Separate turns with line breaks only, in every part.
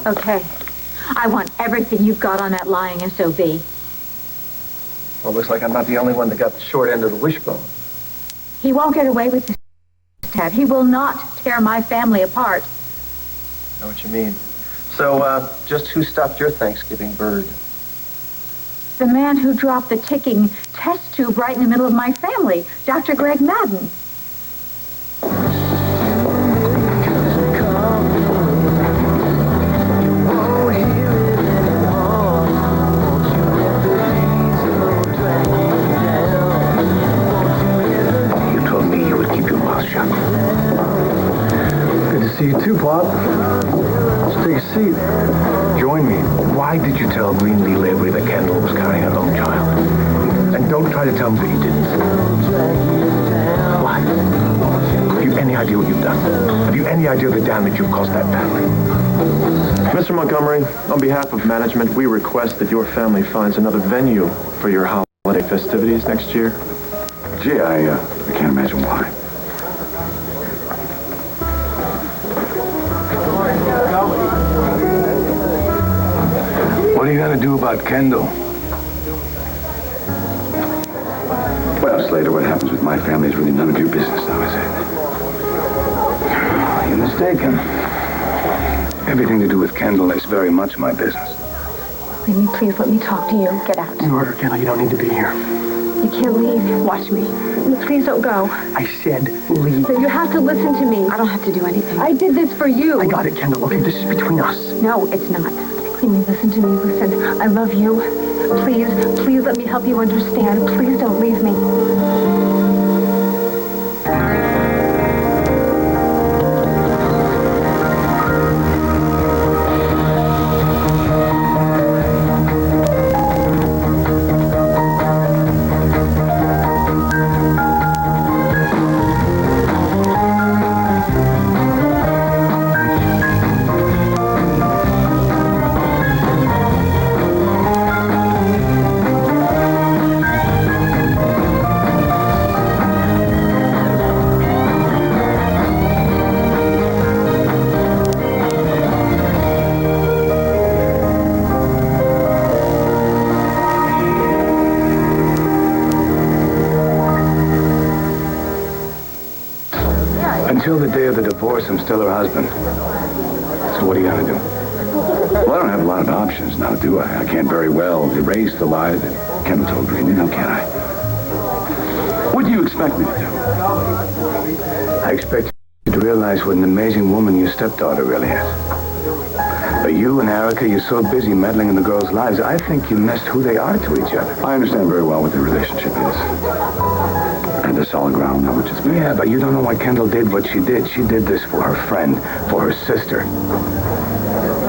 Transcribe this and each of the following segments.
Okay. I want everything you've got on that lying SOB.
Well, looks like I'm not the only one that got the short end of the wishbone.
He won't get away with this, Ted. He will not tear my family apart.
I know what you mean. So, just who stopped your Thanksgiving bird?
The man who dropped the ticking test tube right in the middle of my family, Dr. Greg Madden.
You told me you would keep your mouth shut.
Good to see you too, Pop. Let's take a seat. Join me.
Why did you tell Greenlee Lavery that Kendall was carrying a lone child? And don't try to tell me that you didn't. Why? Have you any idea what you've done? Have you any idea the damage you've caused that family?
Mr. Montgomery, on behalf of management, we request that your family finds another venue for your holiday festivities next year.
Gee, I can't imagine why. What are you going to do about Kendall? Well, Slater, what happens with my family is really none of your business now, is it? You're mistaken. Everything to do with Kendall is very much my business.
Amy, please let me talk to you. Get out.
In order, Kendall, you don't need to be here.
You can't leave. Watch me. Please don't go.
I said leave.
You have to listen to me.
I don't have to do anything.
I did this for you.
I got it, Kendall. Okay, this is between us.
No, it's not. Amy, listen to me. Listen. I love you. Please let me help you understand. Please don't leave me.
Until the day of the divorce, I'm still her husband. So what are you going to do? Well, I don't have a lot of options now, do I? I can't very well erase the lie that Kendall told Greenlee, now can I? What do you expect me to do? I expect you to realize what an amazing woman your stepdaughter really is. But you and Erica, you're so busy meddling in the girls' lives, I think you missed who they are to each other. I understand very well what their relationship is. And the solid ground on which it's made. Yeah, but you don't know why Kendall did what she did. She did this for her friend, for her sister.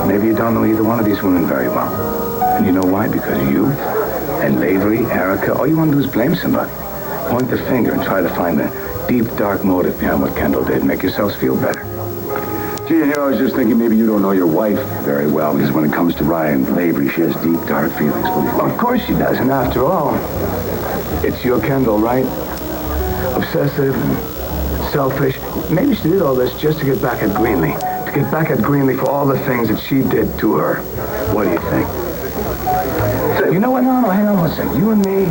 Maybe you don't know either one of these women very well. And you know why? Because you and Lavery, Erica, all you want to do is blame somebody. Point the finger and try to find the deep, dark motive behind what Kendall did. Make yourselves feel better. Gee, I was just thinking maybe you don't know your wife very well, because when it comes to Ryan Lavery, she has deep, dark feelings. Of course she does, and after all, it's your Kendall, right? Obsessive and selfish. Maybe she did all this just to get back at Greenlee. To get back at Greenlee for all the things that she did to her. What do you think? You know what? No, hang on one second. You and me,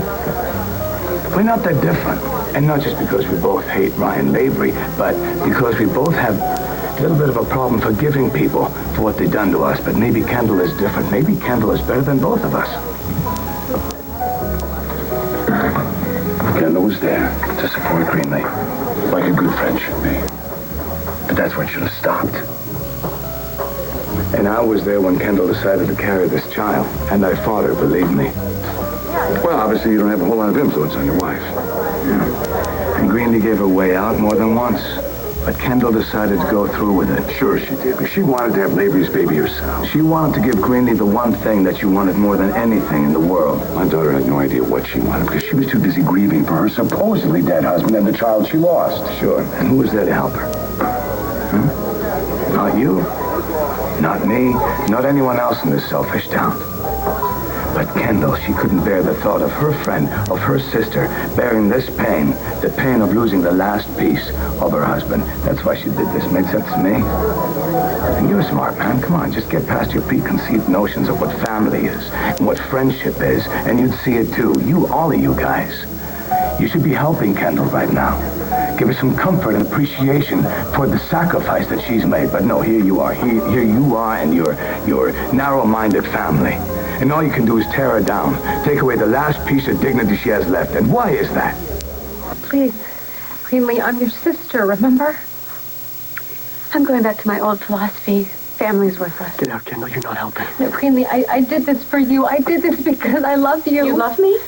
we're not that different. And not just because we both hate Ryan Lavery, but because we both have a little bit of a problem forgiving people for what they've done to us. But maybe Kendall is different. Maybe Kendall is better than both of us. Kendall was there to support Greenlee, like a good friend should be. But that's when it should have stopped. And I was there when Kendall decided to carry this child, and I fought her, believe me. Well, obviously you don't have a whole lot of influence on your wife. Yeah. And Greenlee gave her way out more than once. But Kendall decided to go through with it. Sure she did, but she wanted to have Lavery's baby herself. She wanted to give Greenlee the one thing that she wanted more than anything in the world. My daughter had no idea what she wanted because she was too busy grieving for her supposedly dead husband and the child she lost. Sure, and who was there to help her? Not you, not me, not anyone else in this selfish town. But Kendall, she couldn't bear the thought of her friend, of her sister, bearing this pain, the pain of losing the last piece of her husband. That's why she did this. Made sense to me. And you're a smart man. Come on, just get past your preconceived notions of what family is and what friendship is, and you'd see it too. All of you guys. You should be helping Kendall right now. Give her some comfort and appreciation for the sacrifice that she's made. But no, here you are. Here you are and your narrow-minded family. And all you can do is tear her down. Take away the last piece of dignity she has left. And why is that?
Please, Greenlee, I'm your sister, remember? I'm going back to my old philosophy. Family's worthless.
Get out, Kendall. You're not helping.
No, Greenlee, I did this for you. I did this because I love you.
You love me?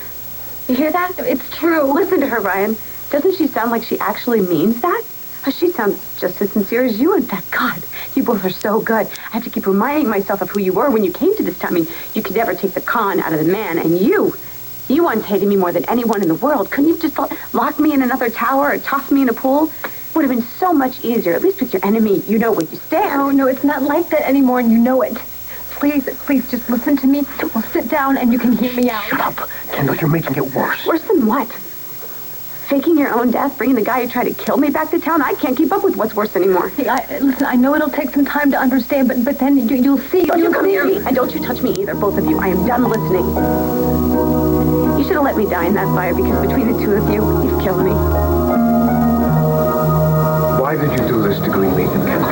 You hear that?
It's true.
Listen to her, Ryan. Doesn't she sound like she actually means that? She sounds just as sincere as you. And thank God, you both are so good. I have to keep reminding myself of who you were when you came to this town. I mean, you could never take the con out of the man. And you once hated me more than anyone in the world. Couldn't you just lock me in another tower or toss me in a pool? It would have been so much easier. At least with your enemy, you know where you stand.
Oh, no, it's not like that anymore, and you know it. Please, just listen to me. We'll sit down and you can hear me out.
Shut up. Kendall, you're making it worse.
Worse than what? Faking your own death, bringing the guy who tried to kill me back to town? I can't keep up with what's worse anymore.
See, listen, I know it'll take some time to understand, but then you'll see.
Don't you come near me, and don't you touch me either, both of you. I am done listening. You should have let me die in that fire, because between the two of you, you've killed me.
Why did you do this to Greenlee and Kendall?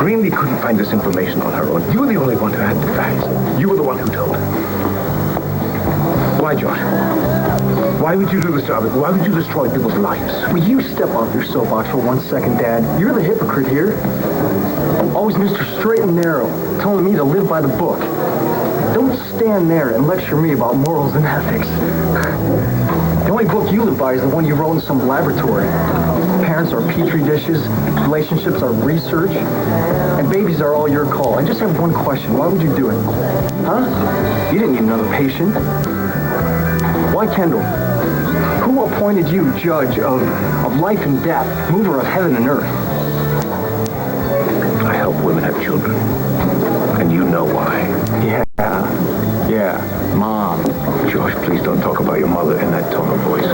Greenlee couldn't find this information on her own. You were the only one who had the facts. You were the one who told. Why, Josh? Why would you do this to others? Why would you destroy people's lives?
Will you step off your soapbox for 1 second, Dad? You're the hypocrite here. Always Mr. Straight and Narrow, telling me to live by the book. Don't stand there and lecture me about morals and ethics. The only book you live by is the one you wrote in some laboratory. Parents are petri dishes, relationships are research, and babies are all your call. I just have one question. Why would you do it? Huh? You didn't need another patient. Why Kendall? Who appointed you judge of life and death, mover of heaven and earth?
I help women have children. And you know why.
Yeah, Mom.
Josh, please don't talk about your mother in that tone of voice.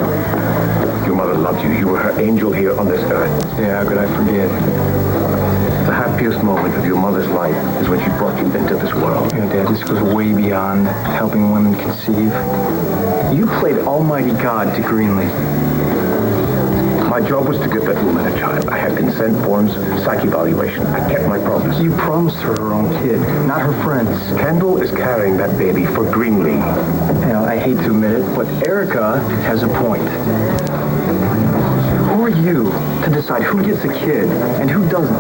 Your mother loved you. You were her angel here on this earth.
Yeah, how could I forget?
The happiest moment of your mother's life is when she brought you into this world.
You know, Dad, this goes way beyond helping women conceive. You played almighty God to Greenlee.
My job was to get that woman a child. I had consent forms, psych evaluation. I kept my promise.
You promised her her own kid, not her friends.
Kendall is carrying that baby for Greenlee.
You know, I hate to admit it, but Erica has a point. Who are you to decide who gets a kid and who doesn't?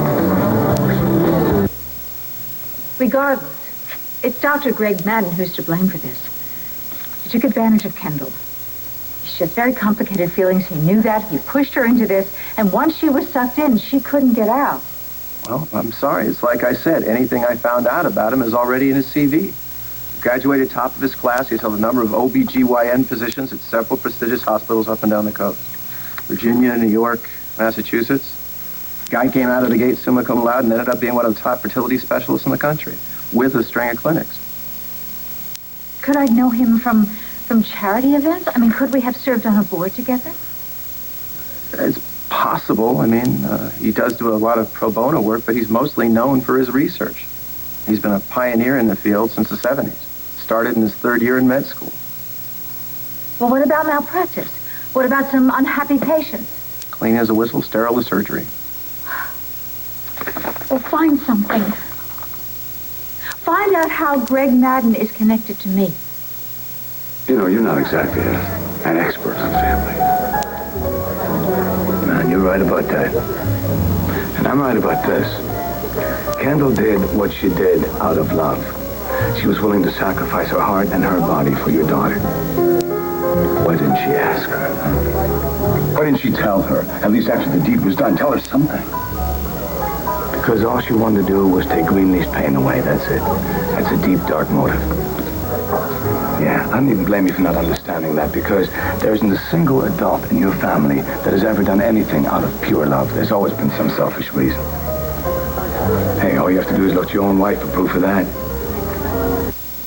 Regardless, it's Dr. Greg Madden who's to blame for this. He took advantage of Kendall. She had very complicated feelings. He knew that. He pushed her into this, and once she was sucked in, she couldn't get out.
Well, I'm sorry. It's like I said. Anything I found out about him is already in his CV. Graduated top of his class. He's held a number of OB/GYN positions at several prestigious hospitals up and down the coast. Virginia, New York, Massachusetts. Guy came out of the gate summa cum laude and ended up being one of the top fertility specialists in the country, with a string of clinics.
Could I know him from charity events? I mean, could we have served on a board together?
It's possible. I mean, he does do a lot of pro bono work, but he's mostly known for his research. He's been a pioneer in the field since the 70s. Started in his 3rd year in med school.
Well, what about malpractice? What about some unhappy patients?
Clean as a whistle, sterile as surgery.
Well, find something. Find out how Greg Madden is connected to me.
You know, you're not exactly an expert on family. Man, you're right about that. And I'm right about this. Kendall did what she did out of love. She was willing to sacrifice her heart and her body for your daughter. Why didn't she ask her? Why didn't she tell her? At least after the deed was done, tell her something. Because all she wanted to do was take Greenlee's pain away, that's it. That's a deep, dark motive. Yeah, I don't even blame you for not understanding that, because there isn't a single adult in your family that has ever done anything out of pure love. There's always been some selfish reason. Hey, all you have to do is look to your own wife for proof of that.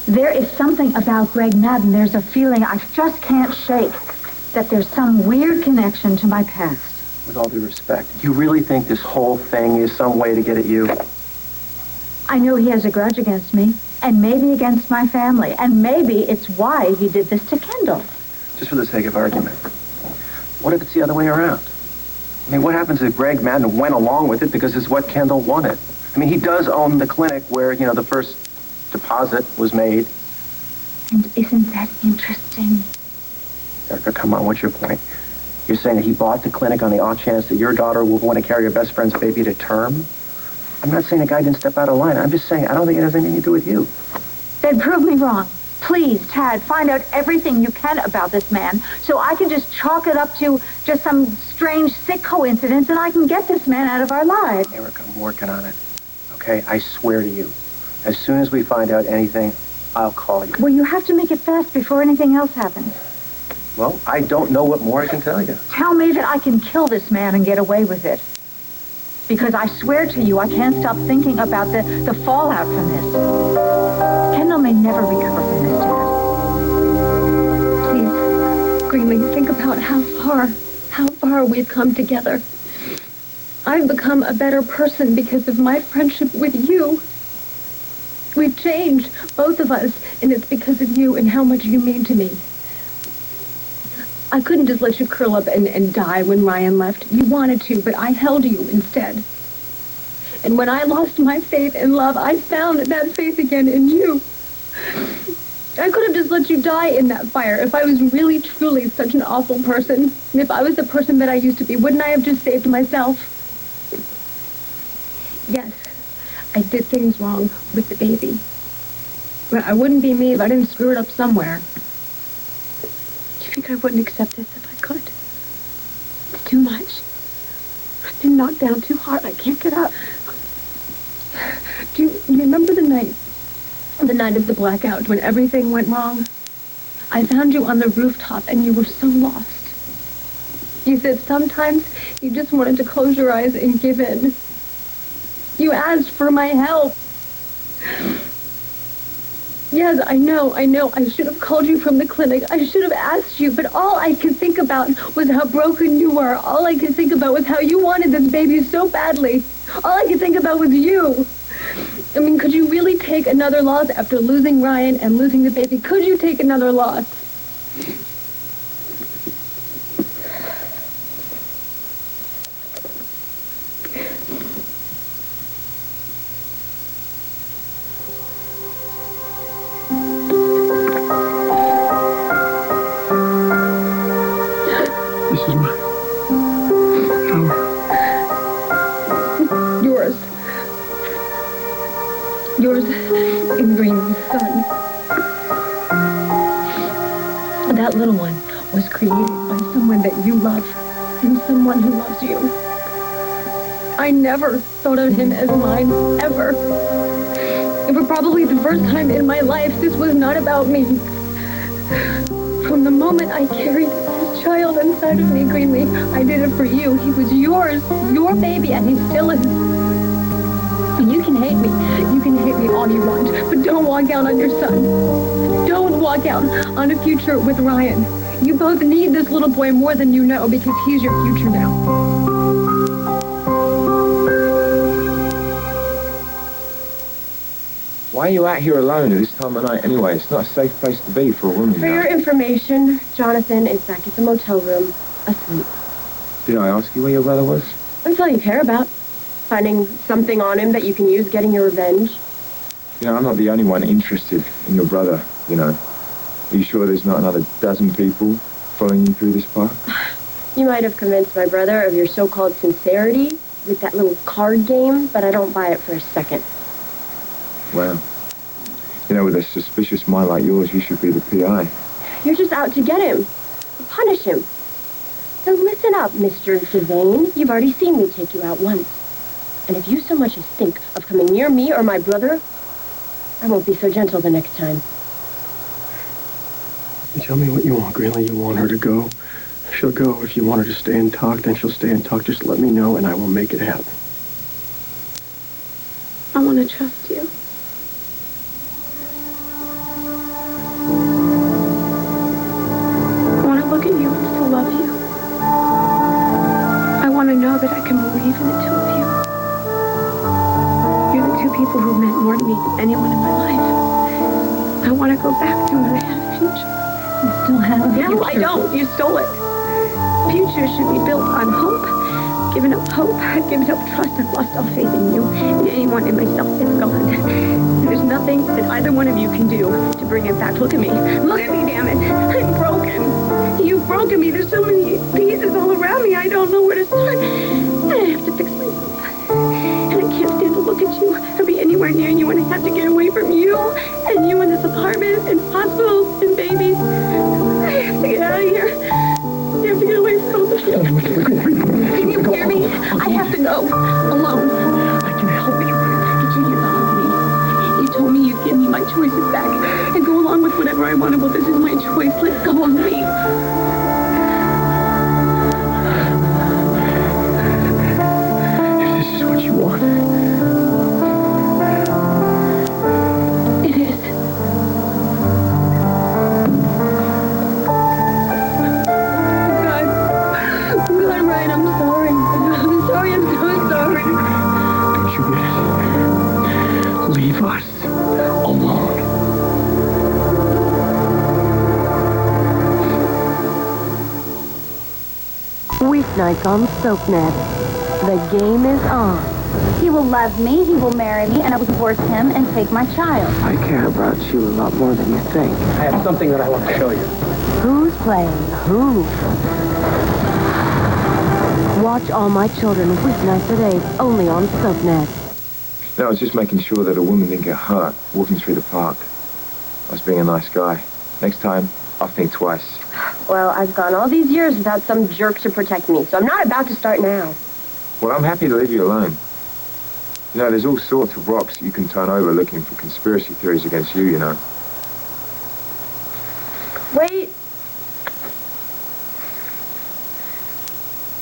There is something about Greg Madden. There's a feeling I just can't shake. That there's some weird connection to my past.
With all due respect, you really think this whole thing is some way to get at you?
I know he has a grudge against me, and maybe against my family, and maybe it's why he did this to Kendall.
Just for the sake of argument. What if it's the other way around? I mean, what happens if Greg Madden went along with it because it's what Kendall wanted? I mean, he does own the clinic where, the first deposit was made.
And isn't that interesting?
Erica, come on, what's your point? You're saying that he bought the clinic on the off chance that your daughter will want to carry your best friend's baby to term? I'm not saying the guy didn't step out of line. I'm just saying I don't think it has anything to do with you.
Then prove me wrong. Please, Tad, find out everything you can about this man so I can just chalk it up to just some strange, sick coincidence and I can get this man out of our lives.
Erica, I'm working on it. Okay? I swear to you. As soon as we find out anything, I'll call you.
Well, you have to make it fast before anything else happens.
Well, I don't know what more I can tell you.
Tell me that I can kill this man and get away with it. Because I swear to you, I can't stop thinking about the fallout from this. Kendall may never recover from this, Dad.
Please, Greenlee, think about how far we've come together. I've become a better person because of my friendship with you. We've changed, both of us, and it's because of you and how much you mean to me. I couldn't just let you curl up and die when Ryan left. You wanted to, but I held you instead. And when I lost my faith in love, I found that faith again in you. I could have just let you die in that fire if I was really, truly such an awful person. And if I was the person that I used to be, wouldn't I have just saved myself? Yes, I did things wrong with the baby. But I wouldn't be me if I didn't screw it up somewhere. Do you think I wouldn't accept this if I could? It's too much. I've been knocked down too hard. I can't get up. Do you remember the night of the blackout when everything went wrong? I found you on the rooftop and you were so lost. You said sometimes you just wanted to close your eyes and give in. You asked for my help. Yes, I know. I should have called you from the clinic. I should have asked you, but all I could think about was how broken you were. All I could think about was how you wanted this baby so badly. All I could think about was you. I mean, could you really take another loss after losing Ryan and losing the baby? Could you take another loss? Yours and Green's son. That little one was created by someone that you love and someone who loves you. I never thought of him as mine, ever. For probably the first time in my life, this was not about me. From the moment I carried this child inside of me, Greenlee, I did it for you. He was yours, your baby, and he still is. You can hate me. You can hate me all you want, but don't walk out on your son. Don't walk out on a future with Ryan. You both need this little boy more than you know because he's your future now.
Why are you out here alone at this time of night anyway? It's not a safe place to be for a woman.
For your information, Jonathan is back at the motel room, asleep.
Did I ask you where your brother was?
That's all you care about. Finding something on him that you can use, getting your revenge.
I'm not the only one interested in your brother, Are you sure there's not another dozen people following you through this park?
You might have convinced my brother of your so-called sincerity with that little card game, but I don't buy it for a second.
Well, with a suspicious mind like yours, you should be the PI.
You're just out to get him. Punish him. So listen up, Mr. Devane. You've already seen me take you out once. And if you so much as think of coming near me or my brother, I won't be so gentle the next time.
You tell me what you want, Greenlee. You want her to go? She'll go. If you want her to stay and talk, then she'll stay and talk. Just let me know, and I will make it happen.
I want to trust you.
people who meant more to me than anyone in my life. I want to go back to where I had a future.
You still have a future.
No, I don't. You stole it. Future should be built on hope. Given up hope, I've given up trust. I've lost all faith in you, in anyone, in myself. It's gone. There's nothing that either one of you can do to bring it back. Look at me. Look at me, damn it. I'm broken. You've broken me. There's so many pieces all around me. I don't know where to start. I have to fix myself. And I can't stand to look at you or be anywhere near you. And I have to get away from you and you in this apartment and hospitals and babies. I have to get out of here. I have to get away from all of you. Can you hear me? I have to go. Alone.
I can help you.
Did you hear about me? You told me you'd give me my choices back and go along with whatever I wanted. Well, this is my choice. Let go of me.
If this is what you want.
It is. God, Ryan, I'm sorry. I'm sorry. I'm so sorry.
Don't you get it? Leave us alone.
Weeknights on SoapNet. The game is on.
He will love me, he will marry me, and I will divorce him and take my child.
I care about you a lot more than you think. I have something that I want to show you.
Who's playing who? Watch All My Children weeknights at 8, only on SoapNet.
No, I was just making sure that a woman didn't get hurt walking through the park. I was being a nice guy. Next time, I'll think twice.
Well, I've gone all these years without some jerk to protect me, so I'm not about to start now.
Well, I'm happy to leave you alone. You know, there's all sorts of rocks you can turn over looking for conspiracy theories against you, you know.
Wait.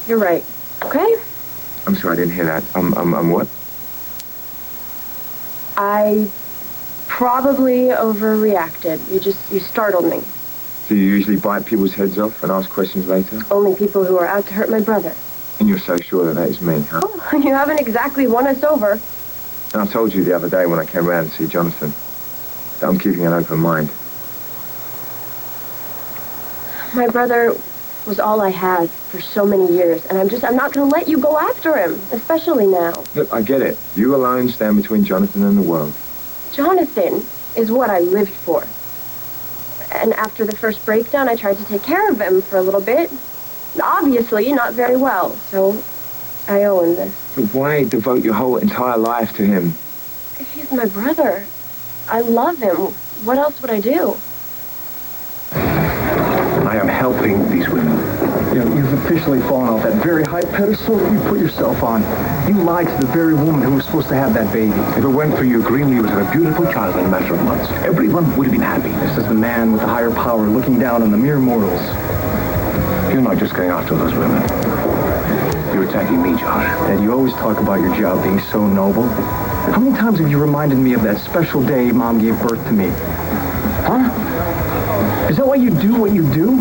You're right, okay?
I'm sorry, I didn't hear that. I'm what?
I probably overreacted. You startled me.
Do you usually bite people's heads off and ask questions later?
Only people who are out to hurt my brother.
And you're so sure that is me, huh?
Oh, you haven't exactly won us over.
And I told you the other day when I came round to see Jonathan that I'm keeping an open mind.
My brother was all I had for so many years, and I'm not going to let you go after him, especially now.
Look, I get it. You alone stand between Jonathan and the world.
Jonathan is what I lived for. And after the first breakdown, I tried to take care of him for a little bit. Obviously, not very well, so I owe him this.
So why devote your whole entire life to him?
He's my brother. I love him. What else would I do?
I am helping these women.
You know, you've officially fallen off that very high pedestal that you put yourself on. You lied to the very woman who was supposed to have that baby.
If it weren't for you, Greenlee would have a beautiful child in a matter of months. Everyone would have been happy.
This is the man with the higher power looking down on the mere mortals.
You're not just going after those women. You're attacking me, Josh.
Dad, you always talk about your job being so noble. How many times have you reminded me of that special day Mom gave birth to me? Huh? Is that why you do what you do?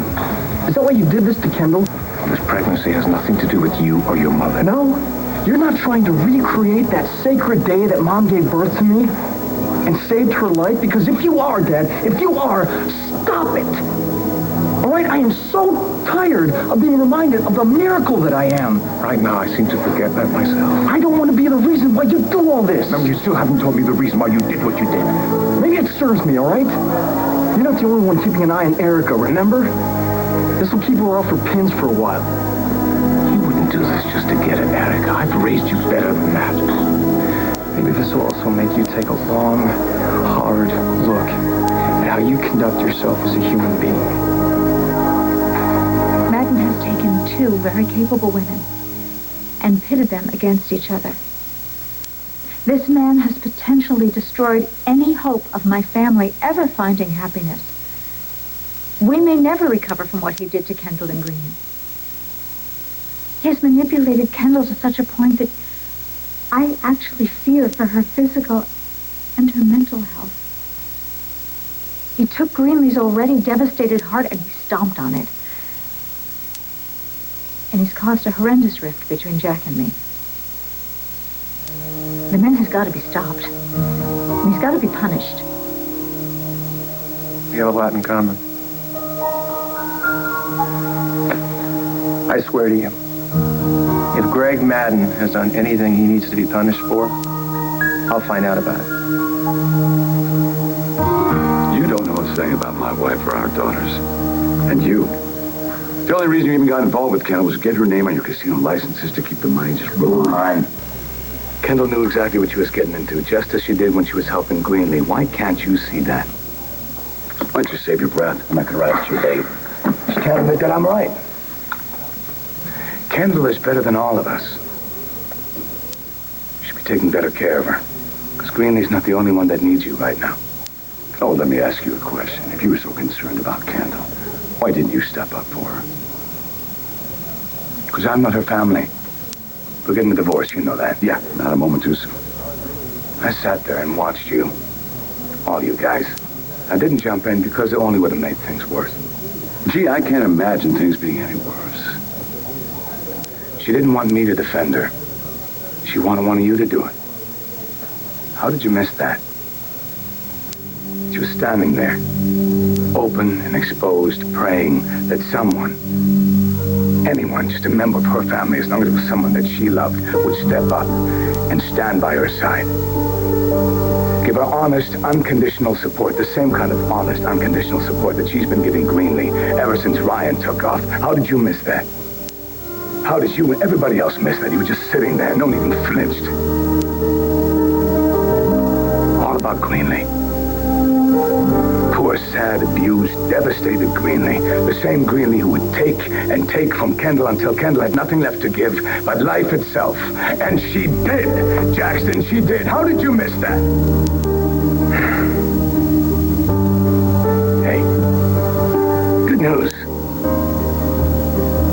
Is that why you did this to Kendall?
This pregnancy has nothing to do with you or your mother.
No? You're not trying to recreate that sacred day that Mom gave birth to me and saved her life? Because if you are, Dad, if you are, stop it! All right, I am so tired of being reminded of the miracle that I am.
Right now, I seem to forget that myself.
I don't want to be the reason why you do all this.
No, you still haven't told me the reason why you did what you did.
Maybe it serves me, all right? You're not the only one keeping an eye on Erica, remember? This will keep her off her pins for a while.
You wouldn't do this just to get at Erica. I've raised you better than that.
Maybe this will also make you take a long, hard look at how you conduct yourself as a human being.
Madden has taken two very capable women and pitted them against each other. This man has potentially destroyed any hope of my family ever finding happiness. We may never recover from what he did to Kendall and Green. He has manipulated Kendall to such a point that I actually fear for her physical and her mental health. He took Greenlee's already devastated heart and he stomped on it. And he's caused a horrendous rift between Jack and me. The man has got to be stopped. And he's got to be punished.
We have a lot in common. I swear to you, if Greg Madden has done anything he needs to be punished for, I'll find out about it.
You don't know a thing about my wife or our daughters. And you. The only reason you even got involved with Kendall was to get her name on your casino licenses to keep the money just rolling on. Kendall knew exactly what she was getting into, just as she did when she was helping Greenlee. Why can't you see that? Why don't you save your breath? I'm not going to write it to you, Dave. Just can't admit that I'm right. Kendall is better than all of us. You should be taking better care of her. Because Greenlee's not the only one that needs you right now. Oh, let me ask you a question. If you were so concerned about Kendall, why didn't you step up for her? Because I'm not her family. We're getting a divorce, you know that. Yeah, not a moment too soon. I sat there and watched you. All you guys. I didn't jump in because it only would have made things worse. Gee, I can't imagine things being any worse. She didn't want me to defend her. She wanted one of you to do it. How did you miss that? She was standing there, open and exposed, praying that someone, anyone, just a member of her family, as long as it was someone that she loved, would step up and stand by her side. Give her honest, unconditional support, the same kind of honest, unconditional support that she's been giving Greenlee ever since Ryan took off. How did you miss that? How did you and everybody else miss that? You were just sitting there, no one even flinched. All about Greenlee. Poor, sad, abused, devastated Greenlee. The same Greenlee who would take and take from Kendall until Kendall had nothing left to give but life itself. And she did, Jackson, she did. How did you miss that? Hey, good news.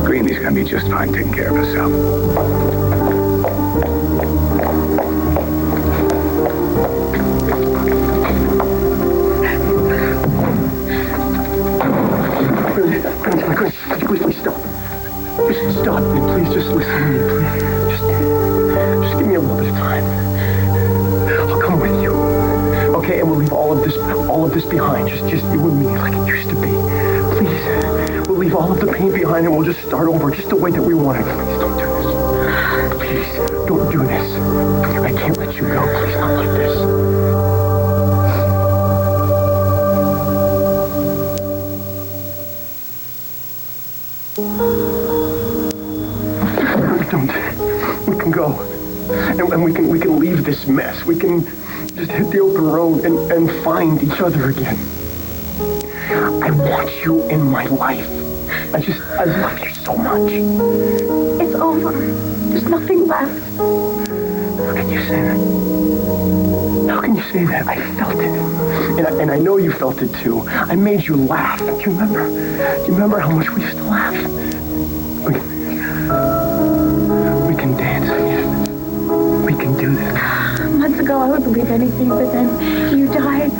Greenlee's gonna be just fine taking care of herself. Please stop. Just stop. Please just listen to me, please. Just give me a little bit of time. I'll come with you. Okay, and we'll leave all of this behind. Just you and me like it used to be. Please. We'll leave all of the pain behind and we'll just start over just the way that we wanted. Please don't do this. Please don't do this. I can't let you go. Please, not like this. We can go, and we can leave this mess. We can just hit the open road and find each other again. I want you in my life. I love you so much.
It's over. There's nothing left.
How can you say that? How can you say that? I felt it, and I know you felt it too. I made you laugh. Do you remember? Do you remember how much we used to laugh? We can dance again. We can do this.
Months ago, I would believe anything, but then you died.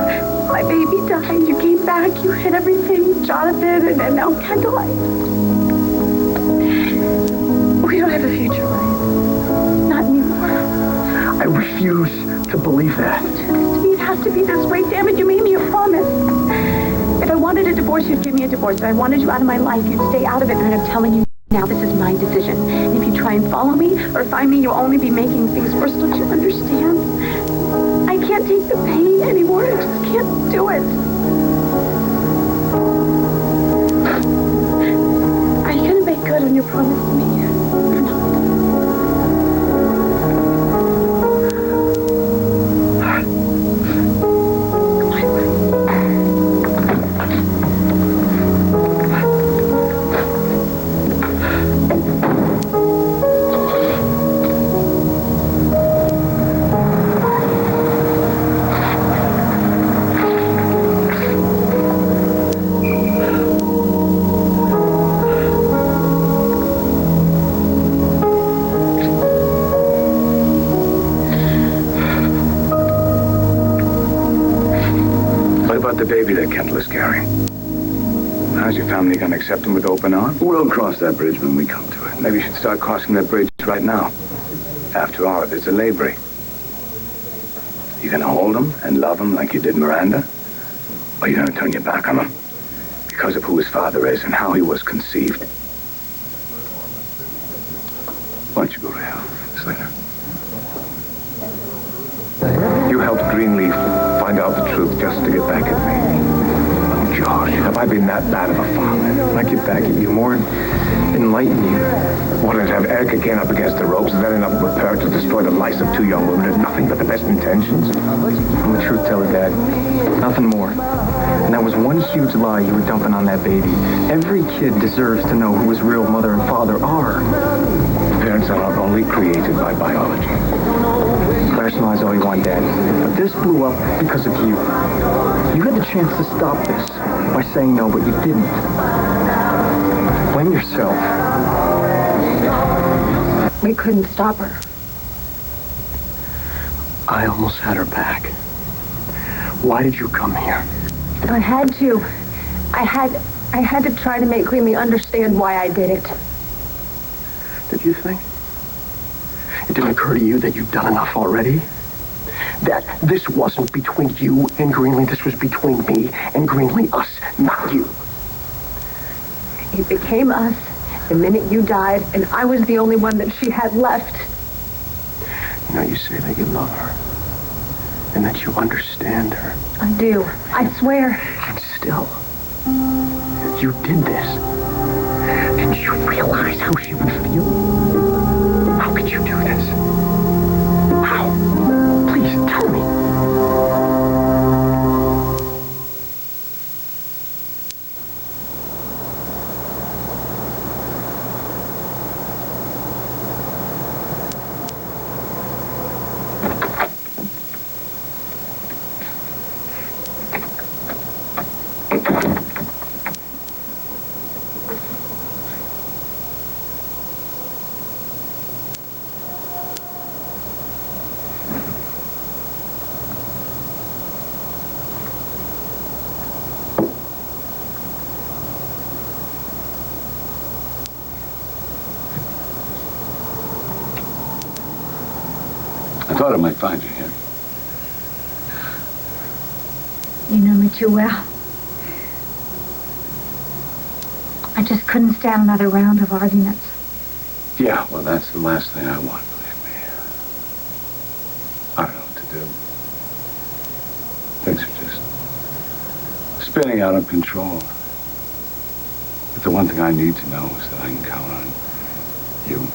My baby died. You came back. You hid everything. Jonathan and now Kendall. We don't have a future, right? Not anymore.
I refuse to believe that.
It has to be this way. Damn it, you made me a promise. If I wanted a divorce, you'd give me a divorce. If I wanted you out of my life, you'd stay out of it. And I'm telling you now, this is my decision. And if you try and follow me or find me, you'll only be making things worse. Don't you understand? I can't take the pain anymore. I just can't do it. Are you going to make good on your promise to me?
The baby that Kendall is carrying. How's your family going to accept him with open arms? We'll cross that bridge when we come to it. Maybe you should start crossing that bridge right now. After all, it's a labory. You gonna hold him and love him like you did Miranda? Or you gonna turn your back on him because of who his father is and how he was conceived? Why don't you go to hell, Slater?
You helped Greenleaf find out the truth just to get back at me. Oh, George, have I been that bad of a father? I get back at you more, enlighten you. Wanted to have Eric again up against the ropes, and then enough with her to destroy the lives of two young women with nothing but the best intentions. I'm a truth teller, Dad. Nothing more. And that was one huge lie you were dumping on that baby. Every kid deserves to know who his real mother and father are.
Parents are not only created by biology.
Rationalize all you want, Dad. But this blew up because of you. You had the chance to stop this by saying no, but you didn't. Blame yourself.
We couldn't stop her.
I almost had her back. Why did you come here?
I had to. I had to try to make Greenlee understand why I did it.
Did you think? It didn't occur to you that you've done enough already? That this wasn't between you and Greenlee, this was between me and Greenlee, us, not you.
It became us the minute you died, and I was the only one that she had left.
You know, you say that you love her, and that you understand her.
I do. I swear.
And still, you did this. Did you realize how she would feel? How could you do this? How? Please, tell me.
I thought I might find you here.
You know me too well. I just couldn't stand another round of arguments.
Yeah, well, that's the last thing I want, believe me. I don't know what to do. Things are just spinning out of control. But the one thing I need to know is that I can count on you,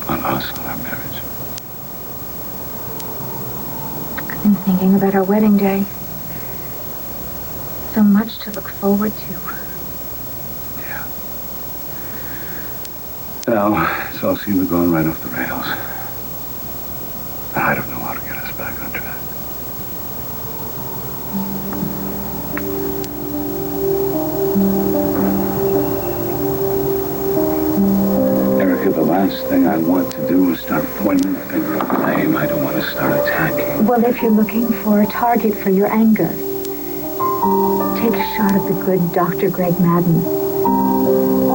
on us, on our marriage.
I've been thinking about our wedding day. So much to look forward to.
Yeah. Now, it's all seemed to have gone right off the rails. And I don't know how to get us back on track. Erica, the last thing I want to do is start pointing the finger at blame. I don't want to start attacking.
Well, if you're looking for a target for your anger, take a shot at the good Dr. Greg Madden.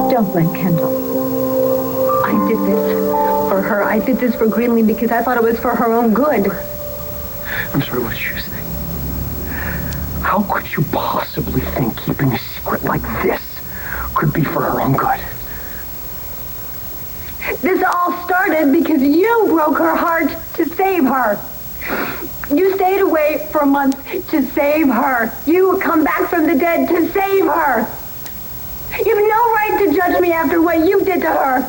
Don't blame Kendall.
I did this for her. I did this for Greenlee because I thought it was for her own good.
I'm sorry, what did you say? How could you possibly think keeping a secret like this could be for her own good?
This all started because you broke her heart to save her. You stayed away for a month to save her. You come back from the dead to save her. You have no right to judge me after what you did to her.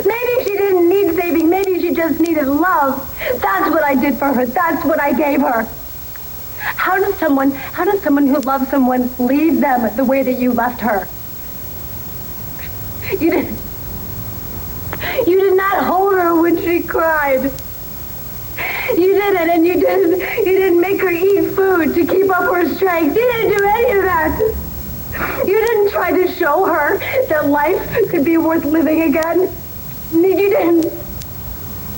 Maybe she didn't need saving. Maybe she just needed love. That's what I did for her. That's what I gave her. How does someone who loves someone leave them the way that you left her? You did not hold her when she cried. You didn't, and you didn't make her eat food to keep up her strength. You didn't do any of that. You didn't try to show her that life could be worth living again. You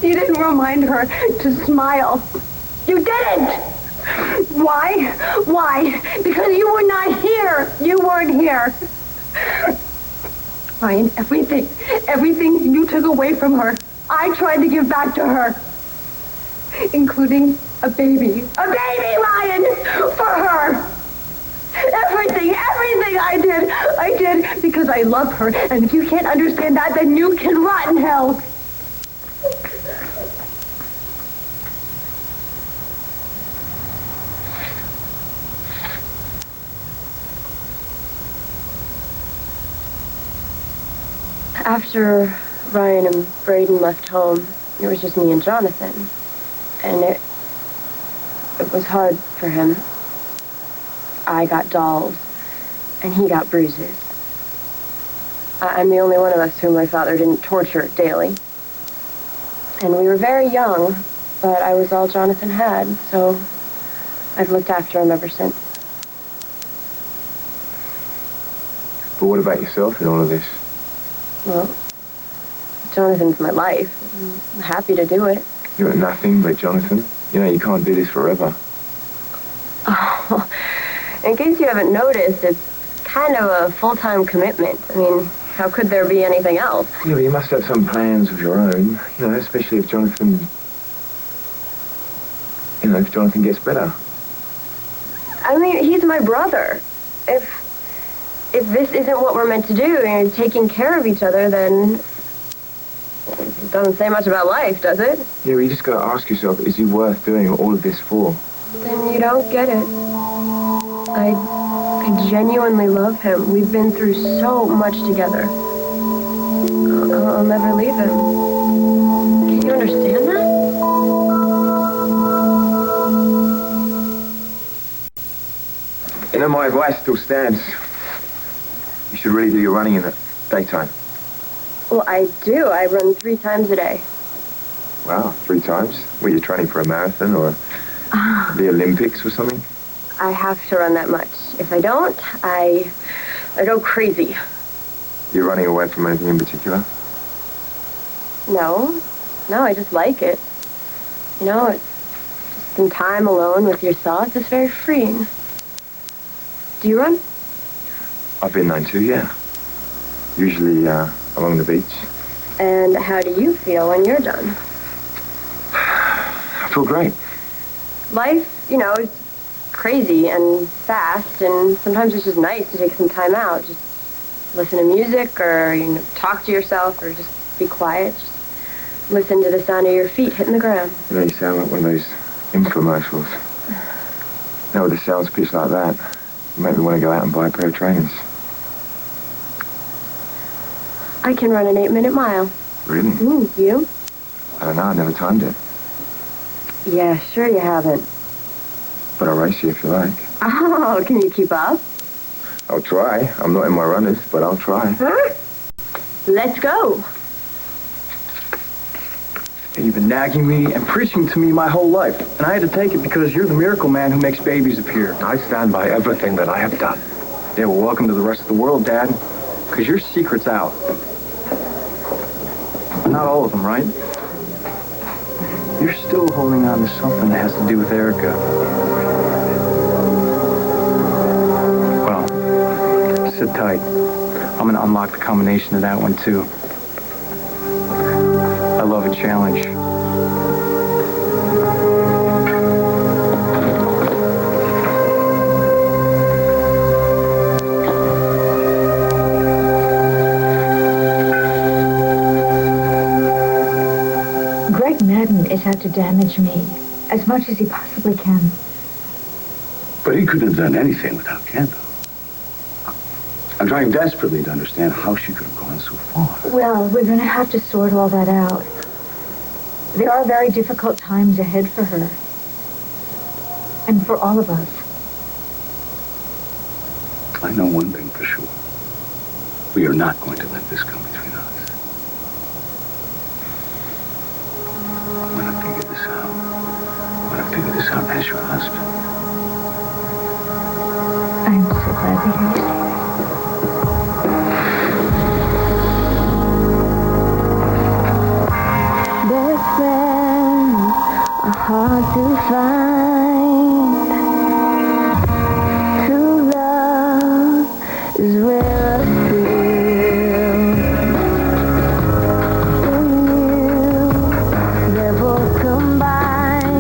didn't remind her to smile. You didn't. Why? Why? Because you were not here. You weren't here. Ryan, everything you took away from her, I tried to give back to her. including a baby. A baby, Ryan! For her! Everything I did because I love her. And if you can't understand that, then you can rot in hell.
After Ryan and Braden left home, it was just me and Jonathan. And it was hard for him. I got dolls, and he got bruises. I'm the only one of us whom my father didn't torture daily. And we were very young, but I was all Jonathan had, so I've looked after him ever since.
But what about yourself in all of this?
Well, Jonathan's my life. I'm happy to do it.
You're nothing but Jonathan. You know, you can't do this forever.
Oh, in case you haven't noticed, it's kind of a full-time commitment. I mean, how could there be anything else?
Yeah, but you must have some plans of your own, you know, especially if Jonathan gets better.
I mean, he's my brother. If this isn't what we're meant to do, taking care of each other, then it doesn't say much about life, does it?
Yeah, but you just gotta ask yourself, is he worth doing all of this for?
Then you don't get it. I genuinely love him. We've been through so much together. I'll never leave him. Can you understand that?
You know, my advice still stands. You should really do your running in the daytime.
Well, I do. I run 3 times a day.
Wow, 3 times? Were you training for a marathon or the Olympics or something?
I have to run that much. If I don't, I go crazy.
You're running away from anything in particular?
No, I just like it. You know, it's just some time alone with your thoughts. It's very freeing. Do you run?
I've been known to, yeah. Usually along the beach.
And how do you feel when you're done?
I feel great.
Life, is crazy and fast, and sometimes it's just nice to take some time out. Just listen to music, or talk to yourself, or just be quiet. Just listen to the sound of your feet hitting the ground.
You know, you sound like one of those infomercials. Now with a sales pitch like that, you make me want to go out and buy a pair of trainers.
I can run an 8-minute mile.
Really?
You?
I don't know, I never timed it.
Yeah, sure you haven't.
But I'll race you if you like.
Oh, can you keep up?
I'll try. I'm not in my runners, but I'll try.
Huh? Let's go.
You've been nagging me and preaching to me my whole life, and I had to take it because you're the miracle man who makes babies appear.
I stand by everything that I have done.
Yeah, well, welcome to the rest of the world, Dad, because your secret's out. Not all of them, right? You're still holding on to something that has to do with Erica. Well, sit tight. I'm going to unlock the combination of that one, too. I love a challenge.
Greg Madden is out to damage me as much as he possibly can.
But he couldn't have done anything without Kendall. I'm trying desperately to understand how she could have gone so far.
Well, we're going to have to sort all that out. There are very difficult times ahead for her. And for all of us.
I know one thing for sure. We are not going to let this come between us. I'm going to figure this out. I'm going to figure this out as your husband.
I'm so glad to hear you say that.
Best friends are hard to find. True love is rarer still. In you, they're both combined.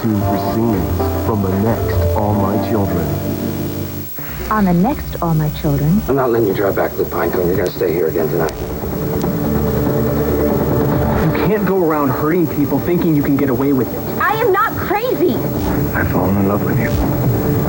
super scenes from the next All My Children.
On the next All My Children.
I'm not letting you drive back to the Pinecone. You're going to stay here again tonight.
You can't go around hurting people thinking you can get away with it.
I am not crazy.
I've fallen in love with you.